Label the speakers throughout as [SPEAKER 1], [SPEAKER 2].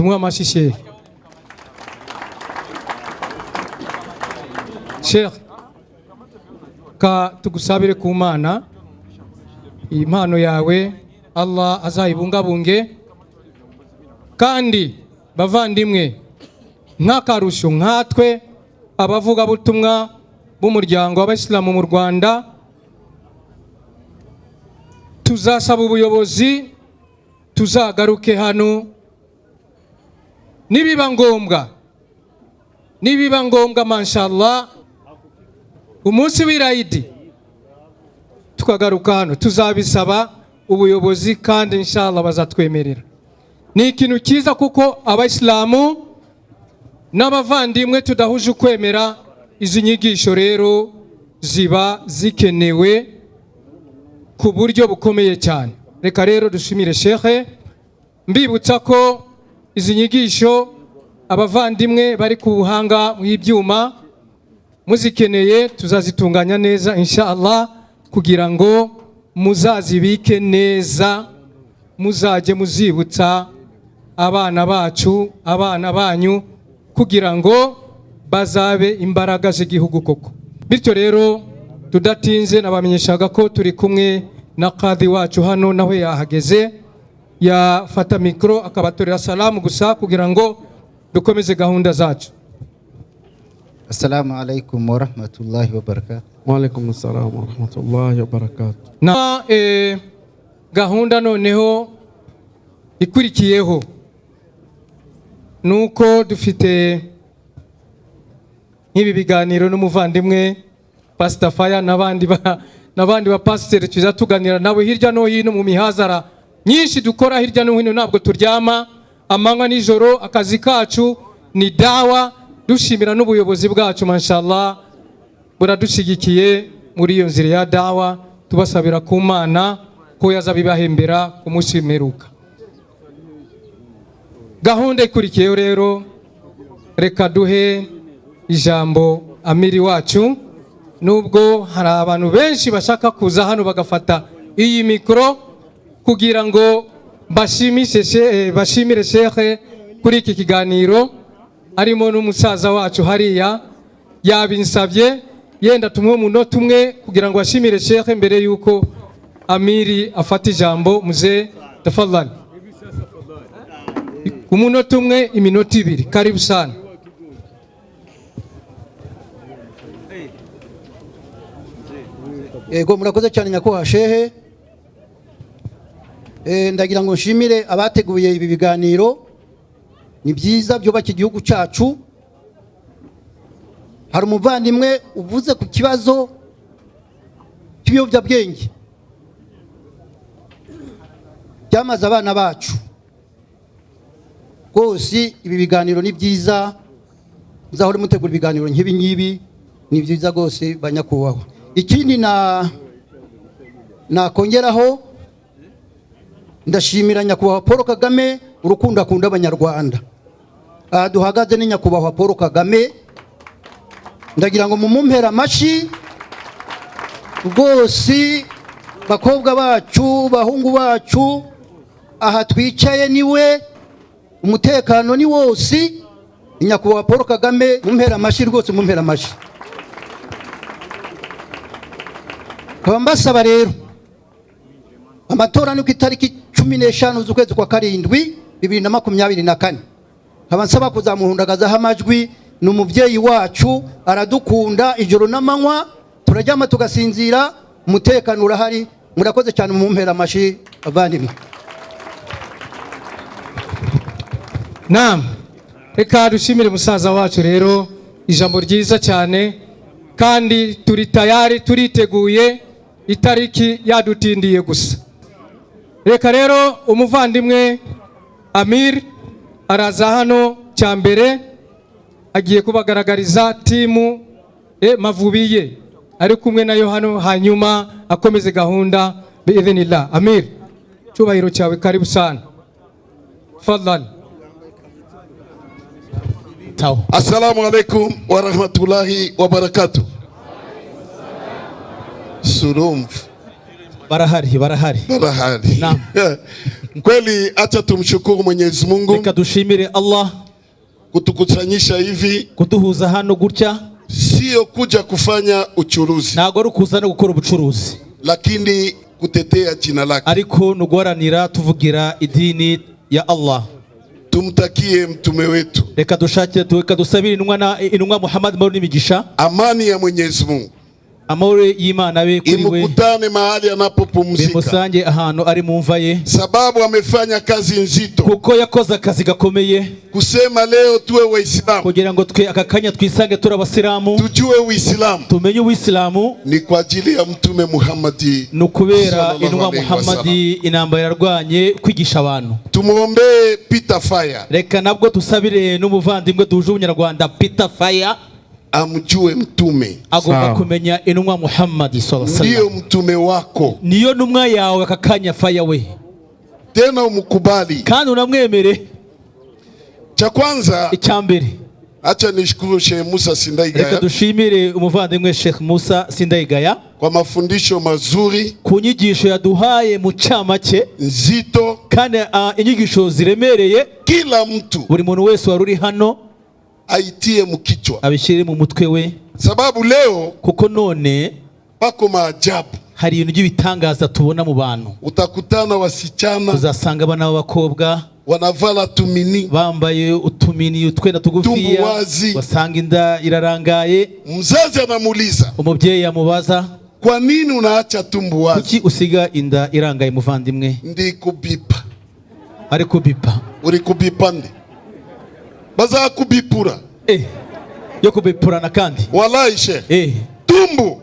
[SPEAKER 1] tumuha amashyi Sheikh ka tugusabire ku Mana impano yawe Allah azayibungabunge kandi bavandimwe nk'akarusho nkatwe abavuga butumwa b'umuryango w'Abayisilamu mu Rwanda tuzasaba ubuyobozi tuzagaruke hano nibiba ngombwa mashallah umunsi w'Irayidi tukagaruka hano tuzabisaba ubuyobozi kandi inshallah bazatwemerera. Ni ikintu cyiza kuko Abayisilamu n'abavandimwe tudahuje ukwemera izi nyigisho rero ziba zikenewe ku buryo bukomeye cyane. Reka rero dushimire Sheikh, mbibutsa ko izi nyigisho abavandimwe bari ku buhanga mu ibyuma muzikeneye tuzazitunganya neza inshallah kugira ngo muzazibike neza, muzaje muzibutsa abana bacu abana banyu kugira ngo bazabe imbaraga z'igihugu koko. Bityo rero tudatinze nabamenyeshaga ko turi kumwe na Qadhi wacu hano nawe yahageze yafata mikro akabatorera salamu gusa kugira ngo dukomeze gahunda zacu.
[SPEAKER 2] Assalamu alaikum wa rahmatullahi wa barakatuh.
[SPEAKER 3] Wa alaikum assalam wa rahmatullahi wa barakatuh.
[SPEAKER 1] Na gahunda noneho ikurikiyeho nuko dufite nk'ibi biganiro n'umuvandimwe Pastor Fire n'abandi ba pastor tuza tuganira nawe hirya no hino mu mihazara nyinshi dukora hirya no hino, ntabwo turyama amanywa nijoro, akazi kacu ni dawa. Dushimira n'ubuyobozi bwacu mashallah buradushigikiye muri iyo nzira ya dawa, tubasabira ku Mana ko yazabibahembera ku munsi w'imperuka. Gahunda ikurikiyeho rero reka duhe ijambo amiri wacu, nubwo hari abantu benshi bashaka kuza hano bagafata iyi mikro kugira ngo bashimire Sheikh kuri iki kiganiro. Harimo n'umusaza wacu hariya yabinsabye yenda tumwe umunota umwe kugira ngo ashimire Sheikh mbere yuko amiri afata ijambo. Muze tafadhali umunota umwe iminota ibiri, karibu sana.
[SPEAKER 4] Yego murakoze cyane nyakubahwa Shehe. Ndagira ngo nshimire abateguye ibi biganiro, ni byiza byubaka igihugu cyacu. Hari umuvandimwe uvuze ku kibazo cy'ibiyobyabwenge byamaze abana bacu. Rwose ibi biganiro ni byiza, muzahore mutegura ibiganiro nk'ibi ngibi, ni byiza rwose banyakubahwa. Ikindi nakongeraho, ndashimira nyakubahwa Paul Kagame urukundo akunda abanyarwanda. Duhagaze ni nyakubahwa Paul Kagame, ndagira ngo mumumpera amashyi rwose. Bakobwa bacu bahungu bacu aha twicaye niwe, umutekano ni wose. Nyakubahwa Paul Kagame mumpera amashyi rwose, mumpera amashyi. Kaba mbasaba rero amatora ni ku itariki 15 z'ukwezi kwa karindwi 2024. Kaba nsaba kuzamuhundagazaho amajwi. Ni umubyeyi wacu aradukunda ijoro n'amanywa, turajyama tugasinzira, umutekano urahari. Murakoze cyane, mumumpera amashyi abandimwe.
[SPEAKER 1] Naam, reka dushimire musaza wacu rero ijambo ryiza cyane, kandi turi tayari turiteguye, itariki yadutindiye gusa. Reka rero umuvandimwe Amir araza hano cyambere, agiye kubagaragariza timu Mavubi ye ari kumwe nayo hano, hanyuma akomeze gahunda biidhnillah. Amir, cyubahiro cyawe, karibu sana, fadhali.
[SPEAKER 5] Assalamu alaikum wa rahmatullahi wa barakatuh. Surumv
[SPEAKER 6] barahari
[SPEAKER 5] naam. Kweli acha tumshukuru Mwenyezi Mungu
[SPEAKER 3] reka dushimire Allah
[SPEAKER 5] kutukusanyisha hivi,
[SPEAKER 3] kuduhuza hano gutya,
[SPEAKER 5] sio kuja kufanya uchuruzi,
[SPEAKER 3] ntago ari ukuza no gukora ubucuruzi,
[SPEAKER 5] lakini kutetea jina lake,
[SPEAKER 3] ariko nuguharanira tuvugira idini ya Allah.
[SPEAKER 5] Tumtakie mtume wetu,
[SPEAKER 3] reka dusabire intumwa Muhammad mahoro n'imigisha,
[SPEAKER 5] amani ya Mwenyezi Mungu,
[SPEAKER 3] amahoro y'Imana abe kuri we,
[SPEAKER 5] imukutane mahali anapopumzika,
[SPEAKER 3] bimusange ahantu ari mu mva ye,
[SPEAKER 5] sababu amefanya kazi nzito,
[SPEAKER 3] kuko yakoze akazi gakomeye
[SPEAKER 5] kusema leo tuwe Waislamu,
[SPEAKER 3] kugira ngo twe akakanya twisange turi abasilamu,
[SPEAKER 5] tujue Uislamu,
[SPEAKER 3] tumenye Uislamu
[SPEAKER 5] ni kwa ajili ya mtume Muhammad,
[SPEAKER 3] nukubera intumwa Muhammad inamba yararwanye kwigisha abantu.
[SPEAKER 5] Tumuombe Peter Fire,
[SPEAKER 3] reka nabwo tusabire n'umuvandimwe duje ubunyarwanda Peter Fire,
[SPEAKER 5] amjue mtume,
[SPEAKER 3] agomba kumenya intumwa Muhammad sallallahu alaihi wasallam,
[SPEAKER 5] ndio mtume wako,
[SPEAKER 3] niyo ntumwa yawe akakanya Fire we,
[SPEAKER 5] tena umkubali
[SPEAKER 3] kandi unamwemere.
[SPEAKER 5] Cha kwanza,
[SPEAKER 3] icyambere,
[SPEAKER 5] acha nishukuru Sheikh Musa Sindaigaya,
[SPEAKER 3] reka dushimire umuvandimwe Sheikh Musa Sindaigaya
[SPEAKER 5] kwa mafundisho mazuri,
[SPEAKER 3] ku nyigisho yaduhaye mu camake
[SPEAKER 5] nzito,
[SPEAKER 3] kandi inyigisho ziremereye,
[SPEAKER 5] kila mtu
[SPEAKER 3] buri muntu wese waruri hano
[SPEAKER 5] aitie mukichwa,
[SPEAKER 3] abishire mu mutwe we,
[SPEAKER 5] sababu leo
[SPEAKER 3] kuko none
[SPEAKER 5] pako maajabu,
[SPEAKER 3] hari ibintu by'ibitangaza tubona mu bantu.
[SPEAKER 5] Utakutana wasichana,
[SPEAKER 3] uzasanga abana b'abakobwa
[SPEAKER 5] wanavala tumini,
[SPEAKER 3] bambaye utumini utwenda tugufiya, wasanga inda irarangaye.
[SPEAKER 5] Mzazi anamuuliza,
[SPEAKER 3] umubyeyi amubaza,
[SPEAKER 5] kwa nini unaacha tumbu wazi?
[SPEAKER 3] Kuki usiga inda irangaye muvandimwe?
[SPEAKER 5] Ndi kubipa.
[SPEAKER 3] Ari kubipa.
[SPEAKER 5] Uri kubipa nde? Baza kubipura.
[SPEAKER 3] Yo kubipurana kandi.
[SPEAKER 5] Wallahi she. Tumbu.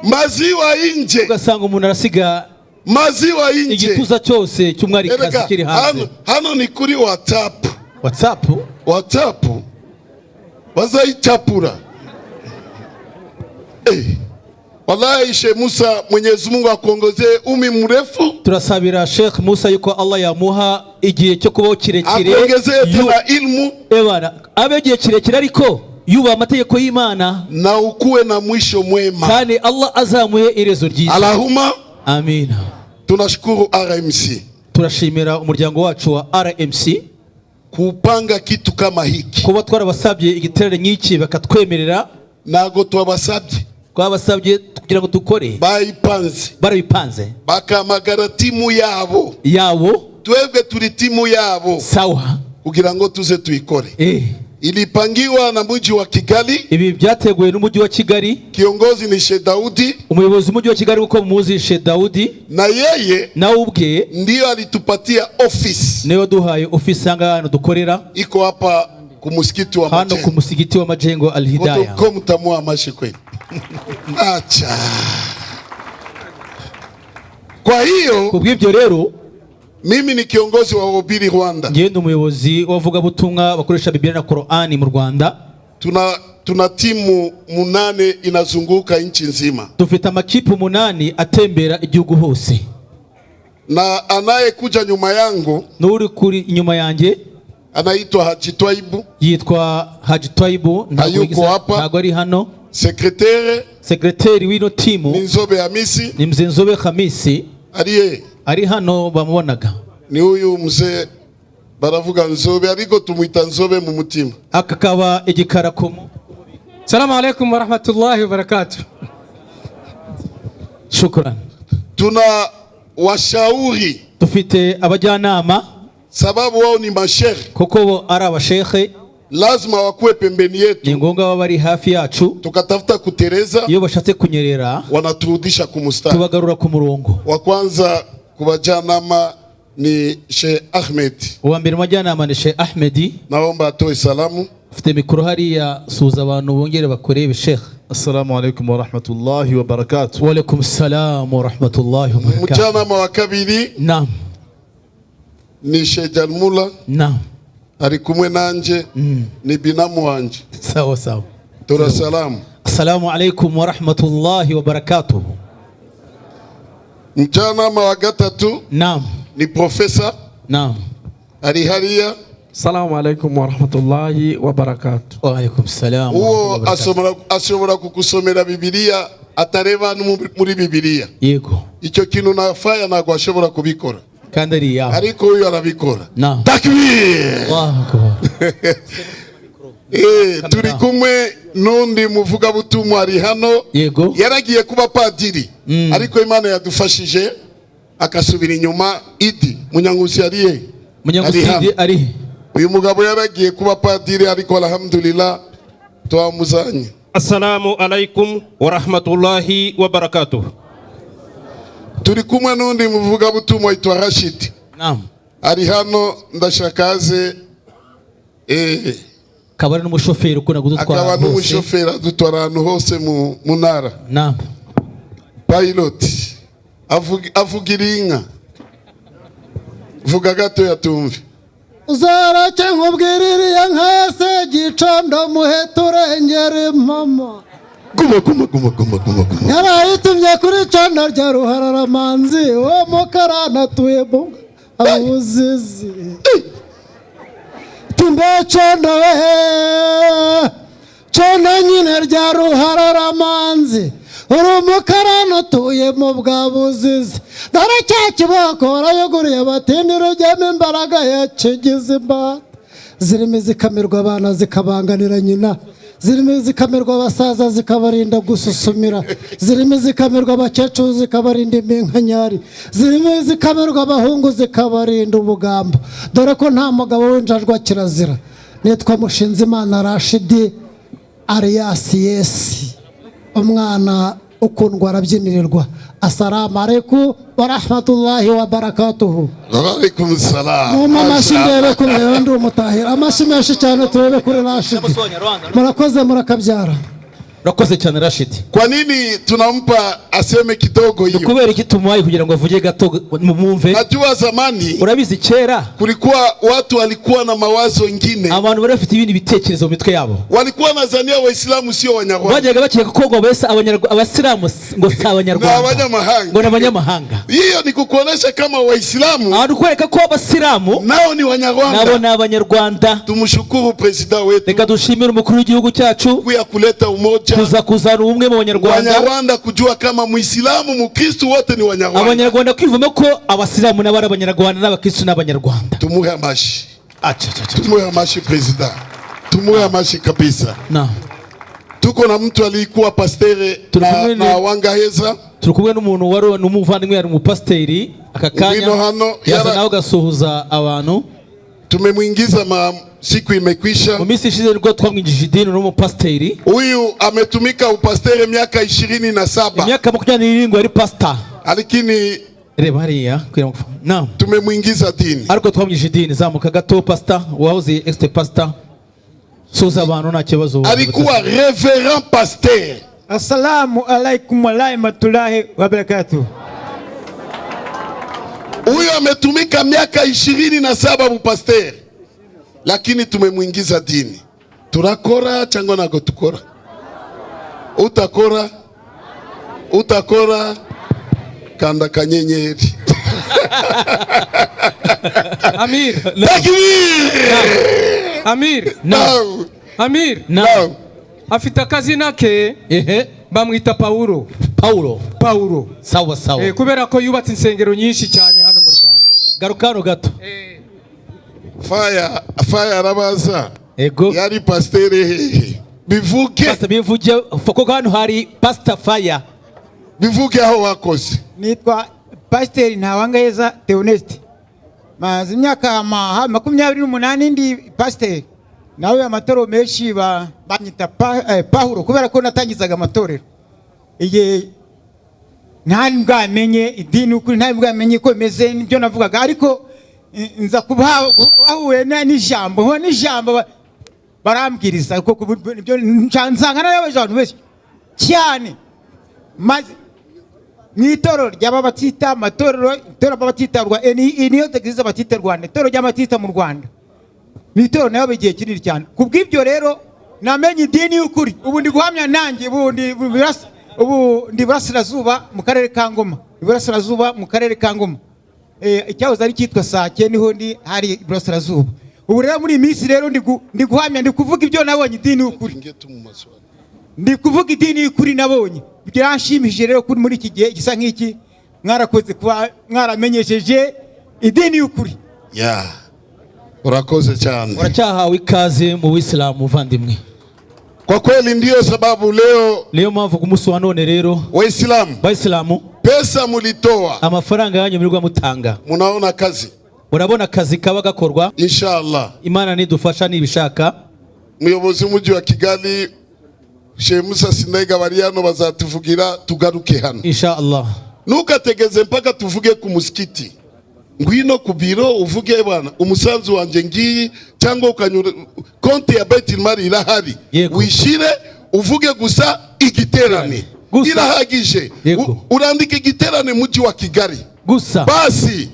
[SPEAKER 5] Maziwa inje.
[SPEAKER 3] Ugasanga umuntu arasiga
[SPEAKER 5] maziwa inje,
[SPEAKER 3] igituza cyose cy'umwari kazi kiri hanze.
[SPEAKER 5] Hano ni kuri WhatsApp. WhatsApp bazayichapura. Wallahi Sheikh Musa, Mwenyezi Mungu akuongezee umi mrefu.
[SPEAKER 3] Turasabira Sheikh Musa yuko Allah yamuha igihe cyo kubaho kirekire,
[SPEAKER 5] akuongezee tena ilmu,
[SPEAKER 3] abe igihe kirekire ariko yuba amategeko y'Imana,
[SPEAKER 5] na ukuwe na mwisho mwema,
[SPEAKER 3] kandi Allah azamuye irezo ryiza.
[SPEAKER 5] Allahumma
[SPEAKER 3] amina.
[SPEAKER 5] Tunashukuru RMC,
[SPEAKER 3] turashimira umuryango wacu wa RMC
[SPEAKER 5] kupanga kitu kama hiki,
[SPEAKER 3] kuba twarabasabye igiterane nk'iki bakatwemerera.
[SPEAKER 5] Nago twabasabye,
[SPEAKER 3] twabasabye kugira ngo dukore, barabipanze,
[SPEAKER 5] bakamagara timu yabo, twebwe turi timu yabo,
[SPEAKER 3] sawa,
[SPEAKER 5] kugira ngo tuze tuyikore. Ilipangiwa na mji wa Kigali,
[SPEAKER 3] ibi byateguwe n'umujyi wa Kigali,
[SPEAKER 5] kiongozi ni Sheikh Daudi,
[SPEAKER 3] umuyobozi w'umujyi wa Kigali uko muzi Sheikh Daudi,
[SPEAKER 5] na yeye
[SPEAKER 3] na ubwe
[SPEAKER 5] ndio alitupatia office,
[SPEAKER 3] niyo duhaye office hanga hano dukorera,
[SPEAKER 5] iko hapa ku msikiti wa Majengo,
[SPEAKER 3] hano ku msikiti wa Majengo Al Hidayah.
[SPEAKER 5] Ko mtamua mashi kweli. Acha. Kwa hiyo
[SPEAKER 3] kubw'ibyo rero,
[SPEAKER 5] mimi ni kiongozi wa Wahubiri Rwanda,
[SPEAKER 3] ngende umuyobozi wavuga butumwa bakoresha Biblia na Qur'ani mu Rwanda.
[SPEAKER 5] Tuna timu 8 inazunguka nchi nzima,
[SPEAKER 3] dufite amakipe 8 atembera igihugu hose,
[SPEAKER 5] na anayekuja nyuma yangu,
[SPEAKER 3] n'uri kuri nyuma yanjye,
[SPEAKER 5] anaitwa Haji Twaibu,
[SPEAKER 3] yitwa Haji Twaibu, ntago ari hano. Sekretari w'ino timu
[SPEAKER 5] ni Nzobe Hamisi,
[SPEAKER 3] ni mzee Nzobe Hamisi, ari hano bamubonaga.
[SPEAKER 5] Ni huyu mzee baravuga Nzobe, ariko tumwita Nzobe mu mutima,
[SPEAKER 3] akakaba igikarakomo.
[SPEAKER 1] Salamu alaykum wa rahmatullahi wa barakatuh.
[SPEAKER 3] Shukran.
[SPEAKER 5] Tuna washauri,
[SPEAKER 3] dufite abajyanama,
[SPEAKER 5] sababu wao ni masheikh,
[SPEAKER 3] kuko bo ari abashekhe,
[SPEAKER 5] lazima wakuwe pembeni yetu,
[SPEAKER 3] ni ngombwa baba bari hafi yacu.
[SPEAKER 5] Tukatafuta kutereza,
[SPEAKER 3] iyo bashatse kunyerera
[SPEAKER 5] wanaturudisha ku mustari,
[SPEAKER 3] tubagarura ku murongo.
[SPEAKER 5] Wa kwanza kubajyanama ni Sheikh Ahmed,
[SPEAKER 3] uwa mbere majyanama ni Sheikh Ahmedi,
[SPEAKER 5] naomba atoe salamu.
[SPEAKER 3] Ufite mikoro hariya, suza abantu bongere bakorebe Sheikh.
[SPEAKER 6] Assalamu alaikum wa rahmatullahi wa barakatuh.
[SPEAKER 3] Wa alaikum salam wa rahmatullahi wa barakatuh.
[SPEAKER 5] Mjyanama wa kabiri,
[SPEAKER 3] naam,
[SPEAKER 5] ni Sheikh Jalmula,
[SPEAKER 3] naam,
[SPEAKER 5] ari kumwe nanje, ni binamu wanje.
[SPEAKER 3] Sawa sawa.
[SPEAKER 5] Tora salamu.
[SPEAKER 3] Assalamu alaikum wa rahmatullahi wa barakatuh.
[SPEAKER 5] Mjyanama wa gatatu,
[SPEAKER 3] naam,
[SPEAKER 5] ni Profesa,
[SPEAKER 3] naam,
[SPEAKER 5] ari hariya.
[SPEAKER 3] Assalamu alaikum wa rahmatullahi wa barakatuh. Wa alaikum salam.
[SPEAKER 5] Uwo ashobora kukusomera Bibiliya atareba muri Bibiliya.
[SPEAKER 3] Yego.
[SPEAKER 5] Icyo kintu nafaya ntago ashobora kubikora.
[SPEAKER 3] kandi ari yaho
[SPEAKER 5] ariko uyu arabikora.
[SPEAKER 3] Naam.
[SPEAKER 5] Takbir. Turi kumwe n'undi muvugabutumwa ari hano.
[SPEAKER 3] Yego.
[SPEAKER 5] Yaragiye kuba padiri ariko Imana yadufashije akasubira inyuma. Idi Munyanguzi ariye.
[SPEAKER 3] Munyanguzi ari.
[SPEAKER 5] Uyu mugabo yaragiye kuba padiri ariko alhamdulillah twamuzanye.
[SPEAKER 7] Assalamu alaikum wa rahmatullahi wa barakatuh.
[SPEAKER 5] Turi kumwe n'undi muvugabutumwa yitwa Rashid.
[SPEAKER 3] Naam.
[SPEAKER 5] Ari hano ndashakaze
[SPEAKER 3] kabari n'umushoferi ukunda kudutwara hose.
[SPEAKER 5] Akaba n'umushoferi adutwara ahantu hose mu ntara.
[SPEAKER 3] Naam.
[SPEAKER 5] Pilot avugira inka. Vuga gato yatumve.
[SPEAKER 4] Uzarake nkubwiririye nkase gicondo muheturengere mama.
[SPEAKER 5] Guma.
[SPEAKER 4] Yarayitumye kuri condo rya Ruhararamanzi wo mukarana tuyemo abuzizi. Tumbe condo nyine rya Ruhararamanzi uri umukarano tuyemo bwa buzizi. Dore cya kiboko warayuguriye batindi rujyamo imbaraga yacigize imbata. Zirimo zikamirwa abana zikabanganira nyina. Zirimo zikamirwa abasaza zikabarinda gususumira. Zirimo zikamirwa abakecuru zikabarinda iminkanyari. Zirimo zikamirwa abahungu zikabarinda ubugamba. Dore ko nta mugabo w'injajwa kirazira. Nitwa Mushinzimana Rashidi alias Yesi. Umwana ukundwa arabyinirirwa. Assalamu alaikum wa rahmatullahi wa barakatuhu.
[SPEAKER 5] Wa alaikum salam.
[SPEAKER 4] Muma mashindebe kure ndi umutahira. Amashimeshi cyane turebe kure Rashidi. Murakoze murakabyara.
[SPEAKER 3] Urakoze cyane Rashid.
[SPEAKER 5] Kwa nini tunampa aseme kidogo hiyo?
[SPEAKER 3] Kubera iki tumuhaye kugira ngo avuge gato mumve?
[SPEAKER 5] Najua zamani
[SPEAKER 3] urabizi kera
[SPEAKER 5] kulikuwa watu walikuwa na mawazo mengine.
[SPEAKER 3] Abantu bari bafite ibindi bitekerezo mu mitwe yabo.
[SPEAKER 5] Walikuwa nazania Waislamu sio Wanyarwanda.
[SPEAKER 3] Bajyaga bakeka ko ngo bese Abasilamu ngo si Abanyarwanda. Ngo n'abanyamahanga.
[SPEAKER 5] Hiyo ni kukuonesha kama Waislamu.
[SPEAKER 3] Arukwereka ko Abasilamu
[SPEAKER 5] nao ni Wanyarwanda.
[SPEAKER 3] Nabo ni Abanyarwanda.
[SPEAKER 5] Tumshukuru president wetu.
[SPEAKER 3] Reka dushimire umukuru w'igihugu cyacu
[SPEAKER 5] kuya kuleta umoja.
[SPEAKER 3] Kuzana umwe mu Banyarwanda.
[SPEAKER 5] Abanyarwanda kujua kama Muislamu Mukristo wote ni Wanyarwanda.
[SPEAKER 3] Abanyarwanda kwivuma ko Abasilamu n'abari Abanyarwanda n'Abakristo n'Abanyarwanda.
[SPEAKER 5] Tumuhe amashi. Tumuhe amashi president. Tumuhe amashi kabisa.
[SPEAKER 3] Na.
[SPEAKER 5] Tuko na mtu alikuwa pastere na Wangaheza.
[SPEAKER 3] Turukumwe n'umuntu wari n'umuvandimwe yari umupasteri akakanya. Yaza nawe gasuhuza abantu.
[SPEAKER 5] Tumemwingiza siku imekwisha.
[SPEAKER 3] Mu minsi ishize nibwo twamwinjije idini n'umupasteri.
[SPEAKER 5] Huyu ametumika upastere miaka 27.
[SPEAKER 3] Miaka 27 yari pastor.
[SPEAKER 5] Alikini
[SPEAKER 3] reba hariya kwira naam.
[SPEAKER 5] Tumemwingiza dini.
[SPEAKER 3] Ariko twamwinjije idini zamuka gato pastor wahoze ex pastor. Soza abantu nta kibazo.
[SPEAKER 5] Alikuwa reverend pasteur.
[SPEAKER 8] Assalamu alaikum wa rahmatullahi wa barakatuh.
[SPEAKER 5] Huyo ametumika miaka 27 upasteur. Lakini tumemwingiza dini. Turakora cyangwa nago tukora? Utakora kanda kanyenyeri.
[SPEAKER 1] Amir. Amir.
[SPEAKER 5] No.
[SPEAKER 1] Amir.
[SPEAKER 5] No.
[SPEAKER 1] Afite akazina ke bamwita Paulo.
[SPEAKER 3] Sawa.
[SPEAKER 1] Kubera ko yubatse insengero nyinshi cyane hano mu Rwanda.
[SPEAKER 3] Garukano gato.
[SPEAKER 5] Fire arabaza.
[SPEAKER 3] Ego.
[SPEAKER 5] Yari pasteur hehe. Bivuge.
[SPEAKER 3] Pastor bivuge fako hano hari Pastor Fire.
[SPEAKER 5] Bivuge aho wakoze.
[SPEAKER 8] Nitwa Pasteur Ntawangaheza Theoneste. Maze imyaka 28 ndi pasteur. Nawe amatoro menshi banyita Paulo kubera ko natangizaga amatorero. Iye ntambwamenye idini ukuri ntambwamenye ko meze nibyo navugaga ariko nza kubahuye n'ijambo barambwiriza ko ibyo nsangana y'abantu benshi cyane maze mwitoro ry'ababatita amatorero itorero y'ababatita niyo tegize abatita Rwanda itorero ry'abatita mu Rwanda mwitoro nayo bigiye kinini cyane kubw'ibyo rero namenye idini y'ukuri ubu ndi guhamya nanjye ubu ndi burasirazuba mu karere ka Ngoma icyahoze ari cyitwa Sake niho ndi hari burasirazuba ubu rero muri minsi rero ndi guhamya ndi kuvuga ibyo nabonye idini y'ukuri ndi kuvuga idini y'ukuri nabonye byanshimishije rero kuri muri iki gihe gisa nk'iki mwarakoze kuba mwaramenyesheje idini y'ukuri.
[SPEAKER 5] Urakoze cyane.
[SPEAKER 3] Uracyahawe ikaze mu Wisilamu muvandimwe.
[SPEAKER 5] Kwa kweli ndio sababu leo
[SPEAKER 3] mpamvu kumusi wa none rero Waislamu
[SPEAKER 5] pesa mulitoa,
[SPEAKER 3] amafaranga yanyu mirirwa mutanga,
[SPEAKER 5] munaona kazi,
[SPEAKER 3] urabona akazi kaba gakorwa.
[SPEAKER 5] Inshallah Imana
[SPEAKER 3] nidufasha nibishaka,
[SPEAKER 5] muyobozi w'umujyi wa Kigali Sheikh Musa Sindayigaya bariyano bazatuvugira tugaruke hano
[SPEAKER 3] inshallah.
[SPEAKER 5] Nukategeze mpaka tuvuge ku musikiti, ngwino ku biro uvuge bwana umusanzu wanje ngiyi, cyangwa ukanyura konti ya Baitul Mali irahari, wishire uvuge gusa igiterane irahagije, urandike igiterane mujyi wa Kigali
[SPEAKER 3] gusa
[SPEAKER 5] basi.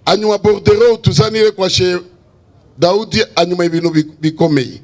[SPEAKER 5] Anyuma bordero tuzanire kwa Sheikh Daudi, anyuma ibintu bikomeye.